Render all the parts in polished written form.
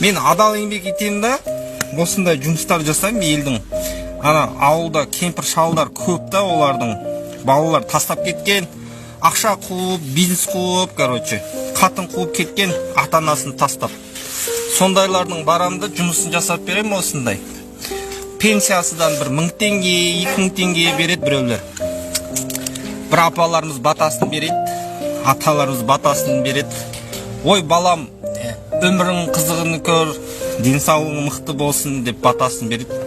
Мен адал еңбек етемін да, осындай жұмыстар жасаймын елдің. Ана ауылда кемпір шалдар көп та, олардың балалар тастап кеткен, ақша қуып, бизнес қуып, қатын қуып кеткен, ата-анасын тастап. Сондайлардың барамды жұмысын жасап берем осындай. Пенсиясыдан бір 1000 теңге, 2000 теңге береді біреулер. Бір апаларымыз батасын береді, аталарымыз батасын береді. Ой балам, өмірің қызығын көр, денсаулығың мықты болсын деп батасын береді.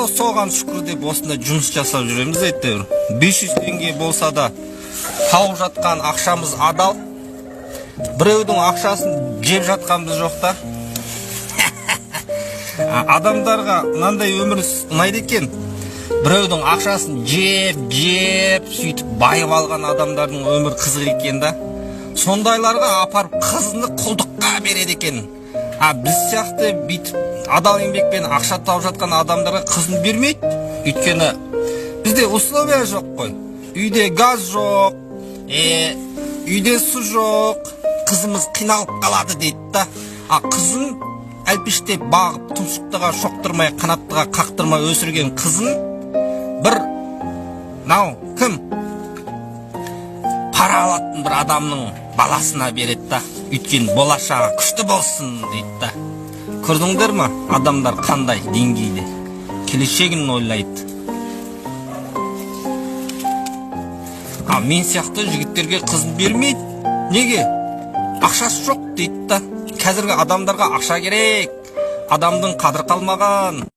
Соған шүкір деп осында жұмыс жасап жүреміз әйтеуір. 500 теңге болса да тауып жатқан ақшамыз адал. Біреудің ақшасын жеп жатқанбыз жоқ та. Адамдарға мынандай өмір ұнайды екен. Біреудің ақшасын жеп, сөйтіп байып алған адамдардың өмір қызық екен да. Сондайларға апарып қызыны құлдыққа береді екен. Біз сияқты бүйтіп адал еңбекпен ақша тауып жатқан адамдарға қызын бермейді. Өйткені бізде условия жоқ қой. Үйде газ жоқ, үйде су жоқ, қызымыз қиналып қалады дейді да. Қызын әлпештеп бағып, тұмсықтыға шоқтырмай, қанаттыға қақтырмай өсірген қызын бір, кім? Пара алатын бір адамның баласына береді да. Өйткені болашағы күшті болсын дейді да. Көрдіңдер ма? Адамдар қандай деңгейде келешегін ойлайды. Мен сияқты жігіттерге қызын бермейді. Неге? Ақшасы жоқ дейді да. Қазіргі адамдарға ақша керек. Адамдың қадір қалмаған.